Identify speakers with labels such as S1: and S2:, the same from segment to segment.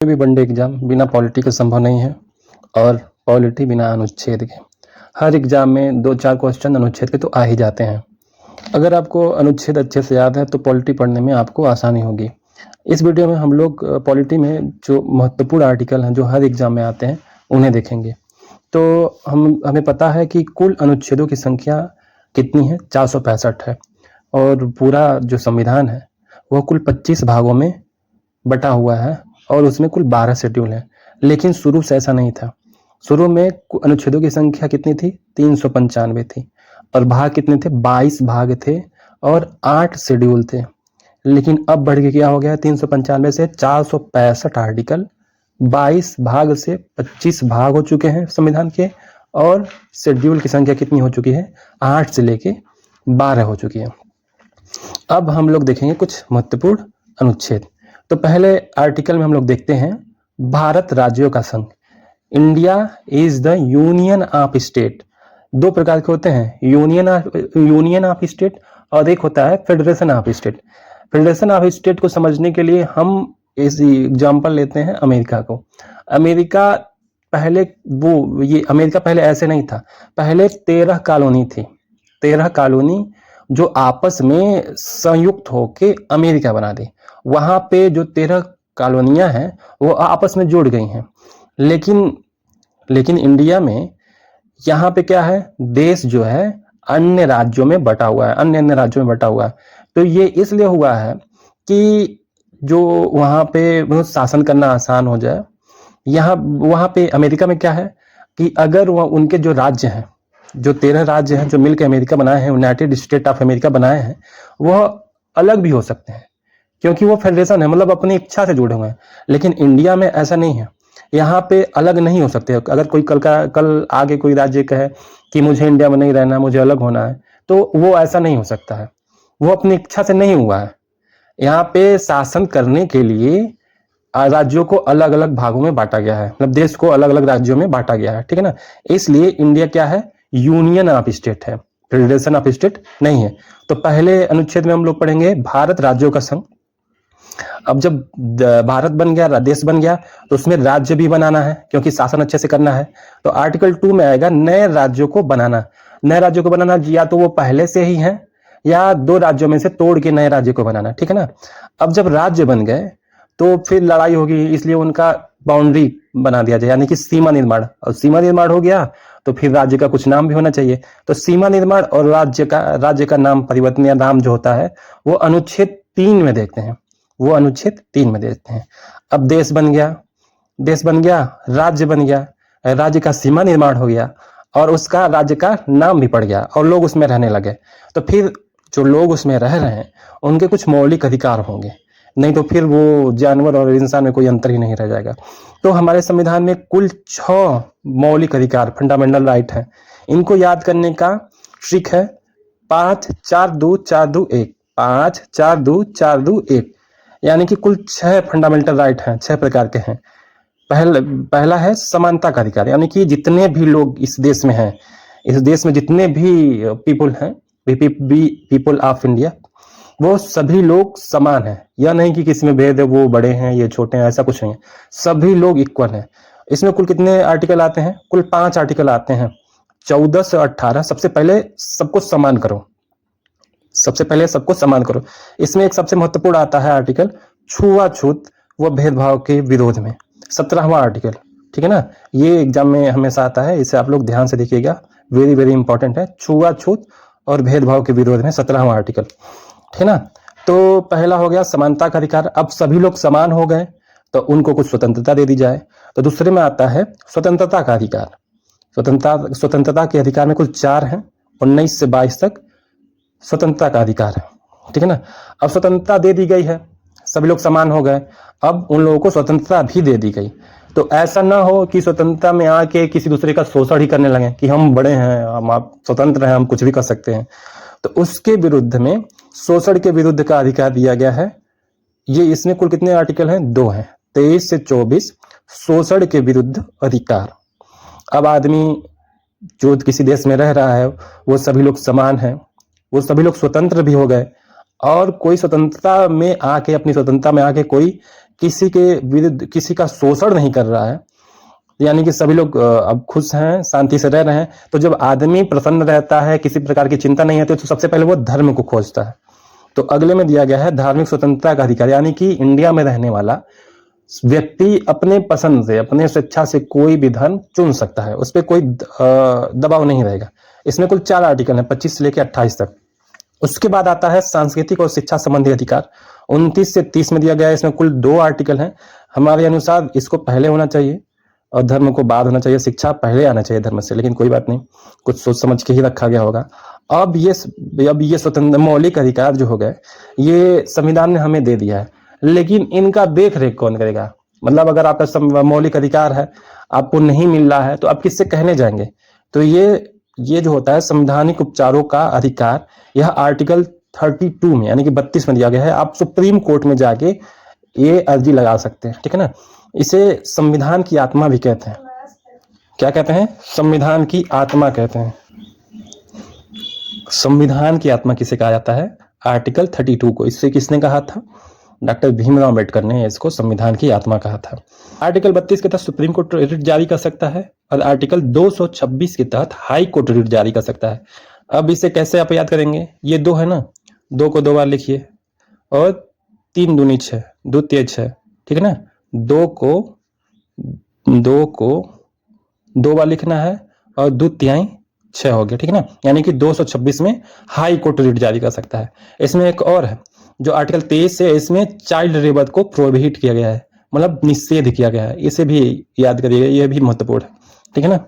S1: भी one day exam बिना polity के संभव नहीं है और पॉलिटी बिना अनुच्छेद के। हर एग्जाम में 2-4 क्वेश्चन अनुच्छेद के तो आ ही जाते हैं। अगर आपको अनुच्छेद अच्छे से याद है तो पॉलिटी पढ़ने में आपको आसानी होगी। इस वीडियो में हम लोग पॉलिटी में जो महत्वपूर्ण आर्टिकल हैं जो हर एग्जाम में आते हैं उन्हें देखेंगे। तो हमें पता है कि कुल अनुच्छेदों की संख्या कितनी है, 465 है और पूरा जो संविधान है वह कुल 25 भागों में बटा हुआ है और उसमें कुल 12 शेड्यूल हैं। लेकिन शुरू से ऐसा नहीं था। शुरू में अनुच्छेदों की संख्या कितनी थी, 395 थी और भाग कितने थे, 22 भाग थे और 8 शेड्यूल थे। लेकिन अब बढ़ के क्या हो गया, 395 से 465 आर्टिकल, 22 भाग से 25 भाग हो चुके हैं संविधान के और शेड्यूल की संख्या कितनी हो चुकी है, 8 से लेके 12 हो चुकी है। अब हम लोग देखेंगे कुछ महत्वपूर्ण अनुच्छेद। तो पहले आर्टिकल में हम लोग देखते हैं भारत राज्यों का संघ। India is the union of state. दो प्रकार के होते हैं, यूनियन ऑफ स्टेट और एक होता है federation of state. Federation of state को समझने के लिए हम इस एग्जांपल लेते हैं अमेरिका को। अमेरिका पहले ऐसे नहीं था। पहले 13 कॉलोनी थी, 13 कॉलोनी जो आपस में संयुक्त होके अमेरिका बना दी। वहां पे जो 13 कॉलोनियां हैं वो आपस में जुड़ गई हैं। लेकिन इंडिया में यहाँ पे क्या है, देश जो है अन्य राज्यों में बटा हुआ है, अन्य राज्यों में बटा हुआ है। तो ये इसलिए हुआ है कि जो वहां पे शासन करना आसान हो जाए। वहां पे अमेरिका में क्या है कि अगर उनके जो राज्य हैं, जो 13 राज्य हैं जो मिलकर अमेरिका बनाए हैं, यूनाइटेड स्टेट ऑफ अमेरिका बनाए हैं, वह अलग भी हो सकते हैं क्योंकि वो फेडरेशन है, मतलब अपनी इच्छा से जुड़े हुए हैं। लेकिन इंडिया में ऐसा नहीं है, यहाँ पे अलग नहीं हो सकते। अगर कोई कल आगे कोई राज्य कहे कि मुझे इंडिया में नहीं रहना, मुझे अलग होना है, तो वो ऐसा नहीं हो सकता है। वो अपनी इच्छा से नहीं हुआ है। यहाँ पे शासन करने के लिए राज्यों को अलग अलग भागों में बांटा गया है, मतलब देश को अलग अलग राज्यों में बांटा गया है, ठीक है ना। इसलिए इंडिया क्या है, यूनियन ऑफ स्टेट है, फेडरेशन ऑफ स्टेट नहीं है। तो पहले अनुच्छेद में हम लोग पढ़ेंगे भारत राज्यों का संघ। अब जब भारत बन गया, देश बन गया, तो उसमें राज्य भी बनाना है क्योंकि शासन अच्छे से करना है। तो आर्टिकल 2 में आएगा नए राज्यों को बनाना। नए राज्यों को बनाना या तो वो पहले से ही है या 2 राज्यों में से तोड़ के नए राज्य को बनाना, ठीक है ना। अब जब राज्य बन गए तो फिर लड़ाई होगी, इसलिए उनका बाउंड्री बना दिया जाए, यानी कि सीमा निर्माण। और सीमा निर्माण हो गया तो फिर राज्य का कुछ नाम भी होना चाहिए। तो सीमा निर्माण और राज्य का नाम परिवर्तन या नाम जो होता है वो अनुच्छेद 3 में देखते हैं, वो अनुच्छेद 3 में देखते हैं। अब देश बन गया, राज्य बन गया, राज्य का सीमा निर्माण हो गया और उसका राज्य का नाम भी पड़ गया और लोग उसमें रहने लगे। तो फिर जो लोग उसमें रह रहे हैं उनके कुछ मौलिक अधिकार होंगे, नहीं तो फिर वो जानवर और इंसान में कोई अंतर ही नहीं रह जाएगा। तो हमारे संविधान में कुल 6 मौलिक अधिकार, फंडामेंटल राइट है। इनको याद करने का ट्रिक है 5-4-2-4-2-1, 5-4-2-4-2-1, यानी कि कुल 6 फंडामेंटल राइट हैं, 6 प्रकार के हैं। पहला है समानता का अधिकार, यानी कि जितने भी लोग इस देश में हैं, इस देश में जितने भी पीपल हैं, पीपल ऑफ इंडिया, वो सभी लोग समान हैं। यह नहीं कि किसी में भेद है, वो बड़े हैं ये छोटे हैं, ऐसा कुछ नहीं है। सभी लोग इक्वल हैं। इसमें कुल कितने आर्टिकल आते हैं, कुल 5 आर्टिकल आते हैं, 14 से 18। सबसे पहले सबको समान करो, सबसे पहले सबको समान करो। इसमें एक सबसे महत्वपूर्ण आता है आर्टिकल छुआछूत व भेदभाव के विरोध में, 17वां आर्टिकल, ठीक है ना। ये एग्जाम में हमेशा आता है, इसे आप लोग ध्यान से देखिएगा, वेरी वेरी इंपॉर्टेंट है। छुआछूत और भेदभाव के विरोध में 17वां आर्टिकल, ठीक है ना। तो पहला हो गया समानता का अधिकार। अब सभी लोग समान हो गए तो उनको कुछ स्वतंत्रता दे दी जाए। तो दूसरे में आता है स्वतंत्रता का अधिकार। स्वतंत्रता के अधिकार में कुल 4 हैं, 19 से 22 तक स्वतंत्रता का अधिकार है, ठीक है ना। अब स्वतंत्रता दे दी गई है, सभी लोग समान हो गए, अब उन लोगों को स्वतंत्रता भी दे दी गई। तो ऐसा ना हो कि स्वतंत्रता में आके किसी दूसरे का शोषण ही करने लगे कि हम बड़े हैं, हम आप स्वतंत्र हैं, हम कुछ भी कर सकते हैं। तो उसके विरुद्ध में शोषण के विरुद्ध का अधिकार दिया गया है। ये इसमें कुल कितने आर्टिकल हैं, 2 हैं, 23 से 24, शोषण के विरुद्ध अधिकार। अब आदमी जो किसी देश में रह रहा है वो सभी लोग समान हैं, वो सभी लोग स्वतंत्र भी हो गए और कोई स्वतंत्रता में आके, अपनी स्वतंत्रता में आके कोई किसी के विरुद्ध किसी का शोषण नहीं कर रहा है, यानी कि सभी लोग अब खुश हैं, शांति से रह रहे हैं। तो जब आदमी प्रसन्न रहता है, किसी प्रकार की चिंता नहीं होती, तो सबसे पहले वो धर्म को खोजता है। तो अगले में दिया गया है धार्मिक स्वतंत्रता का अधिकार, यानी कि इंडिया में रहने वाला व्यक्ति अपने पसंद से, अपने स्वेच्छा से कोई भी धर्म चुन सकता है, उस पर कोई दबाव नहीं रहेगा। इसमें कुल 4 आर्टिकल हैं, 25 से लेकर 28 तक। उसके बाद आता है सांस्कृतिक और शिक्षा संबंधी अधिकार, 29 से 30 में दिया गया है। इसमें कुल 2 आर्टिकल हैं। हमारे अनुसार इसको पहले होना चाहिए और धर्म को बाद होना चाहिए, शिक्षा पहले आना चाहिए धर्म से, लेकिन कोई बात नहीं, कुछ सोच समझ के ही रखा गया होगा। अब ये स्वतंत्र मौलिक अधिकार जो हो गए, ये संविधान ने हमें दे दिया है, लेकिन इनका देख रेख कौन करेगा? मतलब अगर आपका मौलिक अधिकार है, आपको नहीं मिल रहा है, तो आप किससे कहने जाएंगे? तो ये जो होता है संवैधानिक उपचारों का अधिकार, यह आर्टिकल 32 में यानी कि 32 में दिया गया है। आप सुप्रीम कोर्ट में जाके ये अर्जी लगा सकते हैं, ठीक है ना। इसे संविधान की आत्मा भी कहते हैं। क्या कहते हैं? संविधान की आत्मा कहते हैं। संविधान की आत्मा किसे कहा जाता है? आर्टिकल 32 को। इससे किसने कहा था? डॉक्टर भीमराव अम्बेडकर ने इसको संविधान की आत्मा कहा था। आर्टिकल 32 के तहत सुप्रीम कोर्ट रिट जारी कर सकता है और आर्टिकल 226 के तहत हाई कोर्ट रिट जारी कर सकता है। अब इसे कैसे आप याद करेंगे? ये 2 है ना, 2 को 2 बार लिखिए और 3 दूनी 6, 2 तेज 6, ठीक है ना। 2 को 2 बार लिखना है और 2 तिहाई 6 हो गया, ठीक है ना। यानी कि 226 में हाई कोर्ट रिट जारी कर सकता है। इसमें एक और है जो आर्टिकल 23 है, इसमें चाइल्ड लेबर को प्रोहिबिट किया गया है, मतलब निषेध किया गया है। इसे भी याद करिएगा, यह भी महत्वपूर्ण है, ठीक है ना।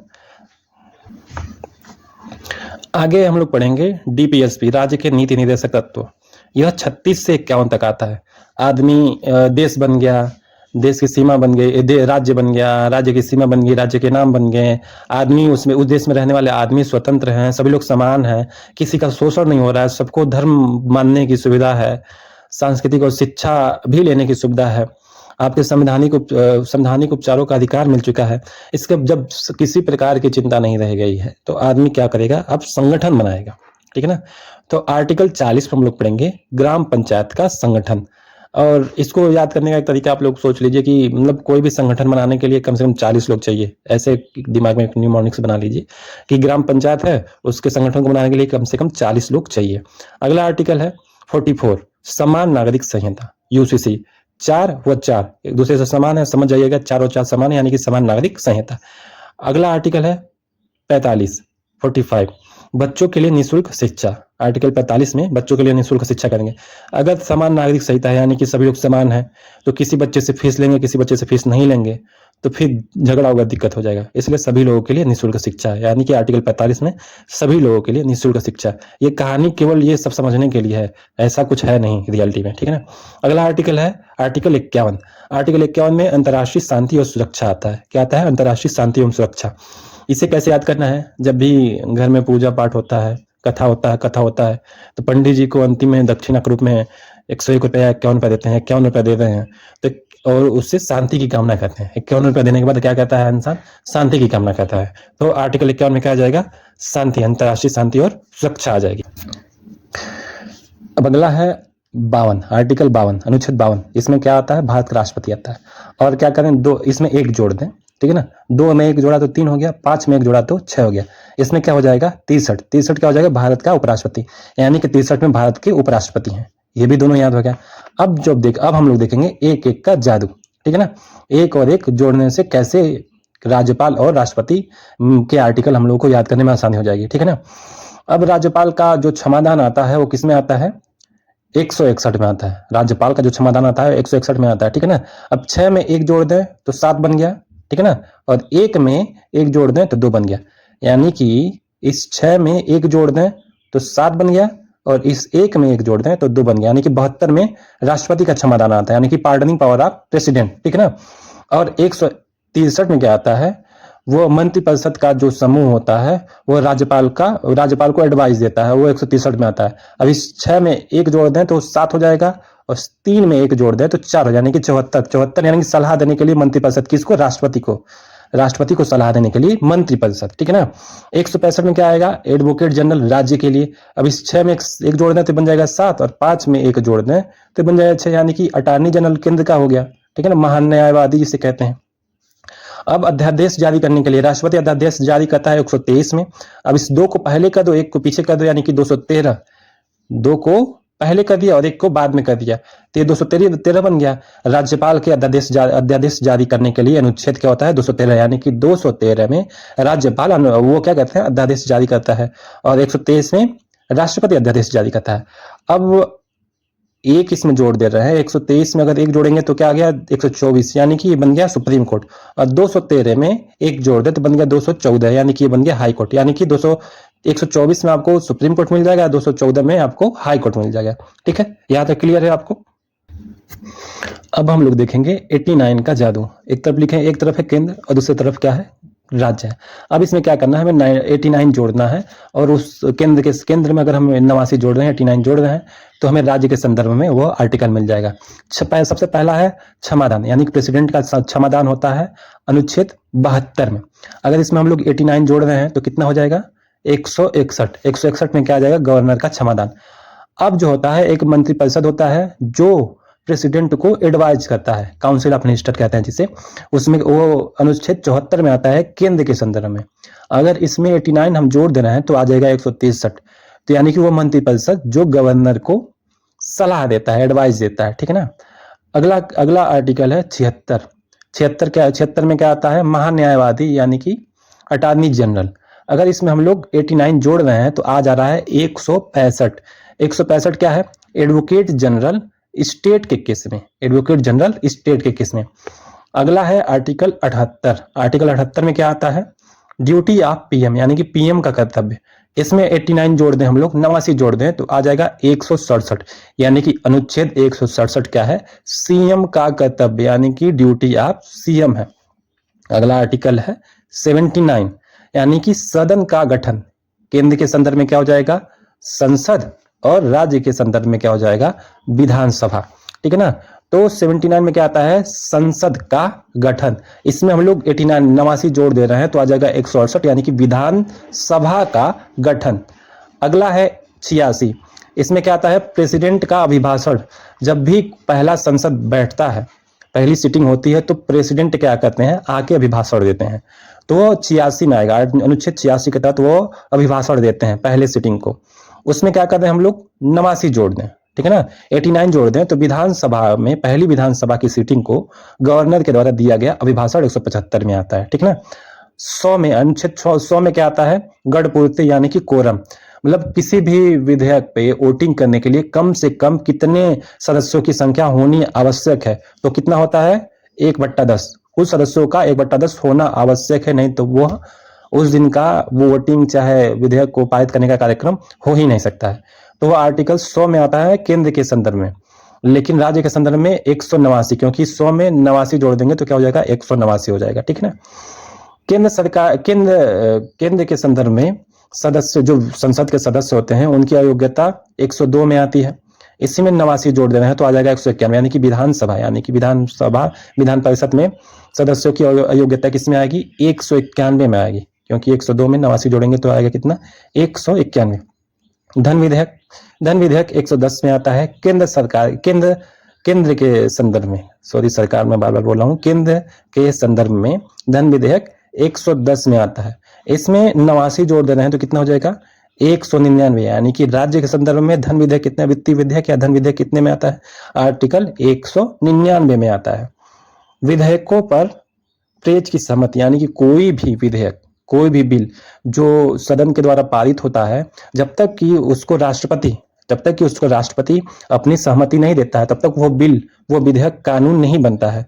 S1: आगे हम लोग पढ़ेंगे डीपीएसपी, राज्य के नीति निर्देशक तत्व। यह 36 से 51 तक आता है। आदमी देश बन गया, देश की सीमा बन गई, राज्य बन गया, राज्य की सीमा बन गई, राज्य के नाम बन गए, आदमी उसमें उस देश में रहने वाले आदमी स्वतंत्र हैं, सभी लोग समान हैं, किसी का शोषण नहीं हो रहा है, सबको धर्म मानने की सुविधा है, सांस्कृतिक और शिक्षा भी लेने की सुविधा है, आपके संवैधानिक उपचारों का अधिकार मिल चुका है। इसके जब किसी प्रकार की चिंता नहीं रह गई है, तो आदमी क्या करेगा? अब संगठन बनाएगा, ठीक है ना। तो आर्टिकल 40 पर हम लोग पढ़ेंगे ग्राम पंचायत का संगठन। और इसको याद करने का एक तरीका आप लोग सोच लीजिए कि मतलब कोई भी संगठन बनाने के लिए कम से कम 40 लोग चाहिए। ऐसे दिमाग में एक न्यूमोनिक्स बना लीजिए कि ग्राम पंचायत है, उसके संगठन को बनाने के लिए कम से कम 40 लोग चाहिए। अगला आर्टिकल है 44 समान नागरिक संहिता, यूसीसी। 4 व 4 एक दूसरे से समान है, समझ जाइएगा, 4 और 4 समान है, यानी कि समान नागरिक संहिता। अगला आर्टिकल है 45 बच्चों के लिए निःशुल्क शिक्षा। आर्टिकल 45 में बच्चों के लिए निःशुल्क शिक्षा करेंगे। अगर समान नागरिक संहिता है, यानी कि सभी लोग समान है, तो किसी बच्चे से फीस लेंगे, किसी बच्चे से फीस नहीं लेंगे, तो फिर झगड़ा होगा, दिक्कत हो जाएगा। इसलिए सभी लोगों के लिए निःशुल्क शिक्षा है, यानी कि आर्टिकल 45 में सभी लोगों के लिए निःशुल्क शिक्षा। ये कहानी केवल ये सब समझने के लिए है, ऐसा कुछ है नहीं रियलिटी में, ठीक है ना। अगला आर्टिकल है आर्टिकल 51। आर्टिकल 51 में अंतर्राष्ट्रीय शांति और सुरक्षा आता है। क्या आता है? अंतर्राष्ट्रीय शांति एवं सुरक्षा। इसे कैसे याद करना है? जब भी घर में पूजा पाठ होता है, कथा होता है, तो पंडित जी को अंतिम में दक्षिणा के रूप में 101 रुपया 51 रुपया देते हैं, 51 रुपया दे रहे हैं, तो और उससे शांति की कामना करते हैं। 51 रुपया देने के बाद क्या कहता है इंसान? शांति की कामना करता है। तो आर्टिकल 51 में क्या आ जाएगा? शांति, अंतर्राष्ट्रीय शांति और सुरक्षा आ जाएगी। अब अगला है 52, आर्टिकल 52 अनुच्छेद 52। इसमें क्या आता है? भारत का राष्ट्रपति आता है। और क्या करें? 2 इसमें 1 जोड़ दें, ठीक है ना। 2 में 1 जोड़ा तो 3 हो गया, 5 में 1 जोड़ा तो 6 हो गया। इसमें क्या हो जाएगा? 63 क्या हो जाएगा? भारत का उपराष्ट्रपति, यानी कि 63 में भारत के उपराष्ट्रपति हैं। ये भी दोनों याद हो गया। अब हम लोग देखेंगे एक एक का जादू, ठीक है ना। एक और एक जोड़ने से कैसे राज्यपाल और राष्ट्रपति के आर्टिकल हम लोगों को याद करने में आसानी हो जाएगी, ठीक है ना। अब राज्यपाल का जो क्षमादान आता है वो किस में आता है? 161 में आता है। राज्यपाल का जो क्षमादान आता है 161 में आता है, ठीक है ना। अब 6 में 1 जोड़ दें तो 7 बन गया, ठीक है ना। और 1 में 1 जोड़ दें तो 2 बन गया, यानी कि इस 6 में 1 जोड़ दें तो 7 बन गया और इस 1 में 1 जोड़ दें तो 2 बन गया, यानी कि 72 में राष्ट्रपति का क्षमादान आता है, यानी कि पार्डनिंग पावर ऑफ प्रेसिडेंट, ठीक है ना। और 163 में क्या आता है? वो मंत्रिपरिषद का जो समूह होता है वो राज्यपाल को एडवाइस देता है, वो 163 में आता है। अब इस 6 में 1 जोड़ दें तो 7 हो जाएगा और 3 में 1 जोड़ दें तो 4 हो, यानी कि 74 यानी कि सलाह देने के लिए मंत्रिपरिषद। किसको? राष्ट्रपति को सलाह देने के लिए मंत्रिपरिषद, ठीक है ना। 165 में क्या आएगा? एडवोकेट जनरल राज्य के लिए। अब इस 6 में 1 जोड़ दें तो बन जाएगा 7 और 5 में 1 जोड़ दें तो बन जाएगा 6, यानी कि अटॉर्नी जनरल केंद्र का हो गया, ठीक है ना, महान्यायवादी जिसे कहते हैं। अब अध्यादेश जारी करने के लिए राष्ट्रपति अध्यादेश जारी करता है 123 में। अब इस 2 को पहले कर दो, 1 को पीछे कर दो, यानी कि 213। 2 को पहले कर दिया और 1 को बाद में कर दिया, तो ये 213 बन गया। राज्यपाल के अध्यादेश जारी करने के लिए अनुच्छेद क्या होता है, 213, यानी कि 213 में राज्यपाल वो क्या करते हैं, अध्यादेश जारी करता है, और 123 में राष्ट्रपति अध्यादेश जारी करता है। अब एक इसमें जोड़ दे रहे हैं, 123 में अगर एक जोड़ेंगे तो क्या आ गया, 124, यानी कि ये बन गया सुप्रीम कोर्ट, और 213 में एक जोड़ दे तो बन गया 214, यानी कि ये बन गया हाई कोर्ट। यानी कि 124 में आपको सुप्रीम कोर्ट मिल जाएगा, 214 में आपको हाई कोर्ट मिल जाएगा। ठीक है, यहाँ तक क्लियर है आपको। अब हम लोग देखेंगे 89 का जादू। एक तरफ लिखे, एक तरफ है केंद्र और दूसरी तरफ क्या है, राज्य है। अब इसमें क्या करना है, हमें 89 जोड़ना है, और उस केंद्र में अगर हम 89 जोड़ रहे हैं, 89 जोड़ रहे हैं, तो हमें राज्य के संदर्भ में वो आर्टिकल मिल जाएगा। सबसे पहला है क्षमादान, यानी कि प्रेसिडेंट का क्षमादान होता है अनुच्छेद 72 में। अगर इसमें हम लोग 89 जोड़ रहे हैं तो कितना हो जाएगा, 161। 161 में क्या आ जाएगा, गवर्नर का क्षमादान। अब जो होता है, एक मंत्रिपरिषद होता है जो प्रेसिडेंट को एडवाइज करता है, काउंसिल ऑफ मिनिस्टर कहते हैं जिसे, उसमें वो अनुच्छेद 74 में आता है केंद्र के संदर्भ में। अगर इसमें 89 हम जोड़ दे रहे हैं तो आ जाएगा 163, तो यानी कि वो मंत्रिपरिषद जो गवर्नर को सलाह देता है, एडवाइस देता है। ठीक है ना। अगला आर्टिकल है 76। 76 में क्या आता है, महान्यायवादी, यानी कि अटॉर्नी जनरल। अगर इसमें हम लोग 89 जोड़ रहे हैं तो आ जा रहा है 165। 165 क्या है, एडवोकेट जनरल स्टेट के केस में, एडवोकेट जनरल स्टेट के केस में। अगला है आर्टिकल 78। आर्टिकल 78 में क्या आता है, ड्यूटी ऑफ पीएम, यानी कि पीएम का कर्तव्य। इसमें 89 जोड़ दें हम लोग, 89 जोड़ दें तो आ जाएगा 167, यानी कि अनुच्छेद 167 क्या है, सीएम का कर्तव्य, यानी कि ड्यूटी ऑफ सीएम है। अगला आर्टिकल है 79, यानी कि सदन का गठन। केंद्र के संदर्भ में क्या हो जाएगा, संसद, और राज्य के संदर्भ में क्या हो जाएगा, विधानसभा। ठीक है ना। तो 79 में क्या आता है, संसद का गठन। इसमें हम लोग 89 जोड़ दे रहे हैं तो आ जाएगा 168, यानी कि विधानसभा का गठन। अगला है 86। इसमें क्या आता है, प्रेसिडेंट का अभिभाषण। जब भी पहला संसद बैठता है, पहली सीटिंग होती है, तो प्रेसिडेंट क्या करते हैं, आके अभिभाषण देते हैं। तो वो 86 में आएगा, अनुच्छेद 86 के तहत वो अभिभाषण देते हैं पहले सीटिंग को। उसमें क्या करते हैं हम लोग, 89 जोड़ दें। ठीक है ना, 89 जोड़ दें तो विधानसभा में, पहली विधानसभा की सीटिंग को गवर्नर के द्वारा दिया गया अभिभाषण 175 में आता है। ठीक है ना। 100 में, अनुच्छेद 100 में क्या आता है, गढ़ पूर्ति, यानी कि कोरम। मतलब किसी भी विधेयक पे वोटिंग करने के लिए कम से कम कितने सदस्यों की संख्या होनी आवश्यक है, तो कितना होता है, 1/10। कुछ सदस्यों का 1/10 होना आवश्यक है, नहीं तो वो उस दिन का वो वोटिंग, चाहे विधेयक को पारित करने का कार्यक्रम हो ही नहीं सकता है। तो वो आर्टिकल 100 में आता है केंद्र के संदर्भ में, लेकिन राज्य के संदर्भ में 189, क्योंकि 100 में 89 जोड़ देंगे तो क्या हो जाएगा, 189 हो जाएगा। ठीक है ना। केंद्र सरकार, केंद्र के संदर्भ में सदस्य, जो संसद के सदस्य होते हैं, उनकी अयोग्यता 102 में आती है। इसी में 89 जोड़ दे रहे हैं तो आ जाएगा 191, यानी कि विधानसभा, यानी कि विधान परिषद में सदस्यों की अयोग्यता किसमें आएगी, 191 में आएगी, क्योंकि 102 में 89 जोड़ेंगे तो आएगा कितना, 191। धन विधेयक 110 में आता है। केंद्र सरकार, केंद्र के संदर्भ में, सॉरी सरकार में बार बार बोल रहा हूँ, केंद्र के संदर्भ में धन विधेयक 110 में आता है। इसमें 89 जोड़ दे रहे हैं तो कितना हो जाएगा, 199, यानी कि राज्य के संदर्भ में धन विधेयक कितना, वित्तीय विधेयक या धन विधेयक कितने में आता है, आर्टिकल 199 में आता है। विधेयकों पर प्रेज की सहमति, यानी कि कोई भी विधेयक, कोई भी बिल जो सदन के द्वारा पारित होता है, जब तक कि उसको राष्ट्रपति अपनी सहमति नहीं देता है, तब तक वो बिल, वो विधेयक कानून नहीं बनता है।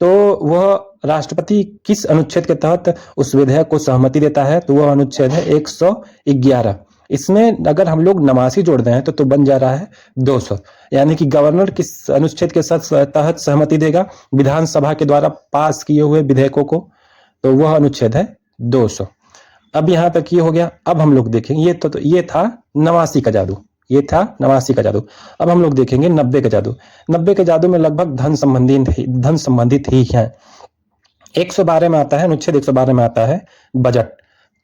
S1: तो वह राष्ट्रपति किस अनुच्छेद के तहत उस विधेयक को सहमति देता है, तो वह अनुच्छेद है 111। इसमें अगर हम लोग 89 जोड़ दें तो बन जा रहा है 200, यानी कि गवर्नर किस अनुच्छेद के तहत सहमति देगा विधानसभा के द्वारा पास किए हुए विधेयकों को, तो वह अनुच्छेद है 200। अब यहाँ तक ये हो गया। अब हम लोग देखेंगे, ये था 89 का जादू, ये था 89 का जादू। अब हम लोग देखेंगे 90 का जादू। 90 के जादू में लगभग धन संबंधित ही है। 112 में आता है, अनुच्छेद 112 में आता है बजट।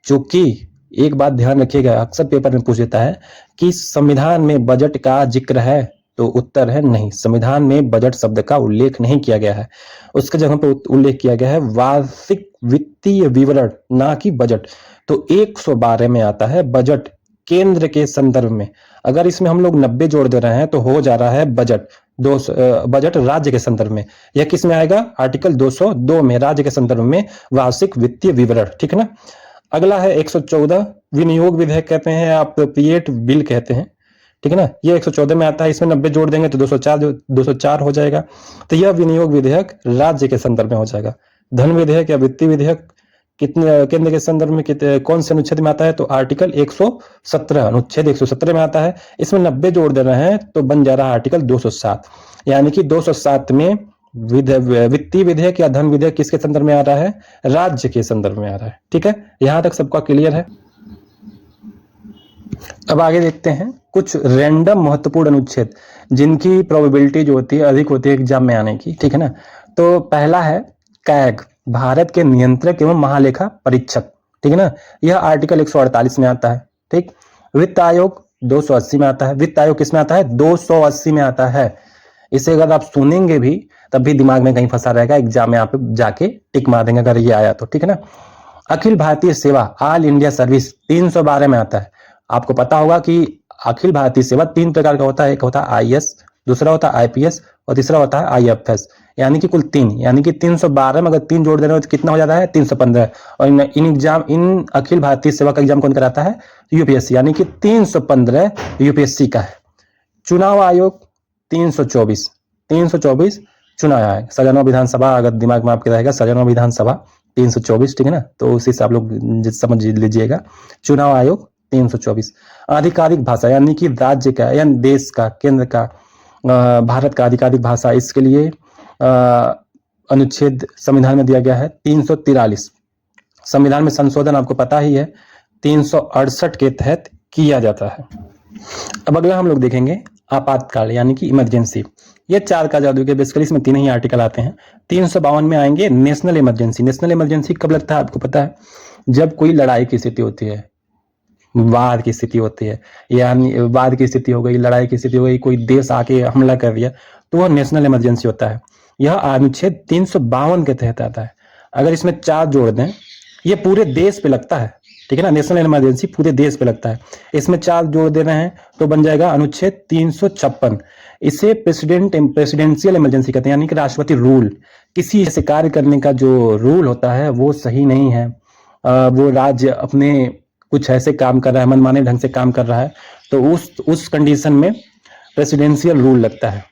S1: चूंकि एक बात ध्यान रखिएगा, अक्सर पेपर में पूछ देता है कि संविधान में बजट का जिक्र है, तो उत्तर है नहीं, संविधान में बजट शब्द का उल्लेख नहीं किया गया है। उसके जगह पे उल्लेख किया गया है वार्षिक वित्तीय विवरण, ना कि बजट। तो 112 में आता है बजट केंद्र के संदर्भ में। अगर इसमें हम लोग 90 जोड़ दे रहे हैं तो हो जा रहा है बजट बजट राज्य के संदर्भ में। यह किस में आएगा? आर्टिकल 202 में, राज्य के संदर्भ में वार्षिक वित्तीय विवरण। ठीक है ना। अगला है 114 विनियोग विधेयक कहते हैं, आप पिएट बिल कहते हैं। ठीक है ना। ये 114 में आता है, इसमें 90 जोड़ देंगे तो 204 हो जाएगा। तो यह विनियोग विधेयक राज्य के संदर्भ में हो जाएगा। धन विधेयक या वित्तीय विधेयक कितने केंद्र के संदर्भ में कौन से अनुच्छेद में आता है? तो आर्टिकल 117, अनुच्छेद 117 में आता है। इसमें 90 जोड़ दे रहे हैं तो बन जा रहा है आर्टिकल 207। यानी कि 207 में वित्तीय विधेयक या धन विधेयक किसके संदर्भ में आ रहा है? राज्य के संदर्भ में आ रहा है। ठीक है, यहां तक सबका क्लियर है। अब आगे देखते हैं कुछ रैंडम महत्वपूर्ण अनुच्छेद जिनकी प्रोबेबिलिटी जो होती है अधिक होती है एग्जाम में आने की। ठीक है ना। तो पहला है कैग, भारत के नियंत्रक एवं महालेखा परीक्षक। ठीक है ना। यह आर्टिकल 148 में आता है। ठीक। वित्त आयोग 280 में आता है। वित्त आयोग किस में आता है? 280 में आता है। इसे अगर आप सुनेंगे भी तब भी दिमाग में कहीं फंसा रहेगा, एग्जाम में आप जाके टिक मार देंगे अगर ये आया तो। ठीक है ना। अखिल भारतीय सेवा, ऑल इंडिया सर्विस 312 में आता है। आपको पता होगा कि अखिल भारतीय सेवा 3 प्रकार का होता है। एक होता है आईएएस, दूसरा होता है आईपीएस और तीसरा होता है आईएफएस। यानी कि कुल 3, यानी कि 312 में अगर 3 जोड़ दे रहे हो तो कितना हो जाता है? 315। और इन अखिल भारतीय सेवा का एग्जाम कौन कराता है? यूपीएससी, यानी कि 315 यूपीएससी का है। चुनाव आयोग 324 चुनाव आयोग। सजानवा विधानसभा अगर दिमाग में आपके रहेगा, सजानवा विधानसभा 324। ठीक है ना। तो उसी से आप लोग समझ लीजिएगा। चुनाव आयोग 324। आधिकारिक भाषा, यानी कि राज्य का या देश का, केंद्र का, भारत का आधिकारिक भाषा, इसके लिए अनुच्छेद संविधान में दिया गया है 343। संविधान में संशोधन आपको पता ही है 368 के तहत किया जाता है। अब अगला हम लोग देखेंगे आपातकाल, यानी कि इमरजेंसी। ये 4 का जादू के बेसिकली इसमें 3 ही आर्टिकल आते हैं। 352 में आएंगे नेशनल इमरजेंसी। नेशनल इमरजेंसी कब लगता है आपको पता है? जब कोई लड़ाई की स्थिति होती है, वार की स्थिति होती है, यानी वार की स्थिति हो गई, लड़ाई की स्थिति हो गई, कोई देश आके हमला कर दिया तो वह नेशनल इमरजेंसी होता है। यह अनुच्छेद 352 के तहत आता है। अगर इसमें 4 जोड़ दें, ये पूरे देश पे लगता है। ठीक है ना। नेशनल इमरजेंसी पूरे देश पे लगता है। इसमें 4 जोड़ दे रहे हैं तो बन जाएगा अनुच्छेद 356। इसे प्रेसिडेंशियल इमरजेंसी कहते हैं, यानी कि राष्ट्रपति रूल। किसी ऐसे कार्य करने का जो रूल होता है वो सही नहीं है, वो राज्य अपने कुछ ऐसे काम कर रहा है, मनमाने ढंग से काम कर रहा है, तो उस कंडीशन में प्रेसिडेंशियल रूल लगता है।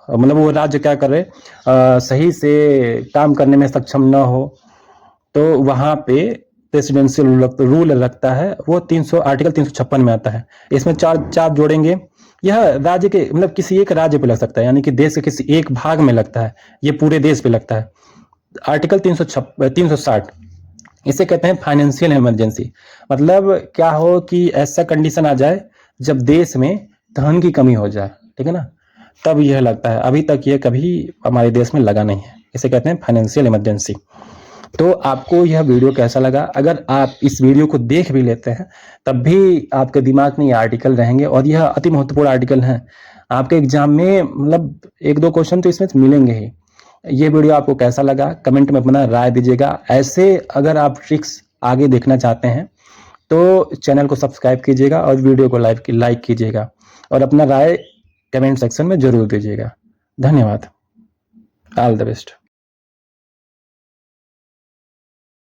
S1: मतलब वो राज्य क्या करे, सही से काम करने में सक्षम न हो तो वहां पे प्रेसिडेंशियल रूल लगता है। वो आर्टिकल 356 में आता है। इसमें 4 जोड़ेंगे। यह राज्य के मतलब किसी एक राज्य पे लग सकता है, यानी कि देश के किसी एक भाग में लगता है, ये पूरे देश पे लगता है। आर्टिकल 360, इसे कहते हैं फाइनेंशियल इमरजेंसी। मतलब क्या हो कि ऐसा कंडीशन आ जाए जब देश में धन की कमी हो जाए। ठीक है ना। तब यह लगता है। अभी तक ये कभी हमारे देश में लगा नहीं है। इसे कहते हैं फाइनेंशियल इमरजेंसी। तो आपको यह वीडियो कैसा लगा? अगर आप इस वीडियो को देख भी लेते हैं तब भी आपके दिमाग में ये आर्टिकल रहेंगे और यह अति महत्वपूर्ण आर्टिकल है। आपके एग्जाम में मतलब 1-2 क्वेश्चन तो इसमें मिलेंगे ही। ये वीडियो आपको कैसा लगा कमेंट में अपना राय दीजिएगा। ऐसे अगर आप ट्रिक्स आगे देखना चाहते हैं तो चैनल को सब्सक्राइब कीजिएगा और वीडियो को लाइक कीजिएगा और अपना राय कमेंट सेक्शन में जरूर दीजिएगा। धन्यवाद। All the best.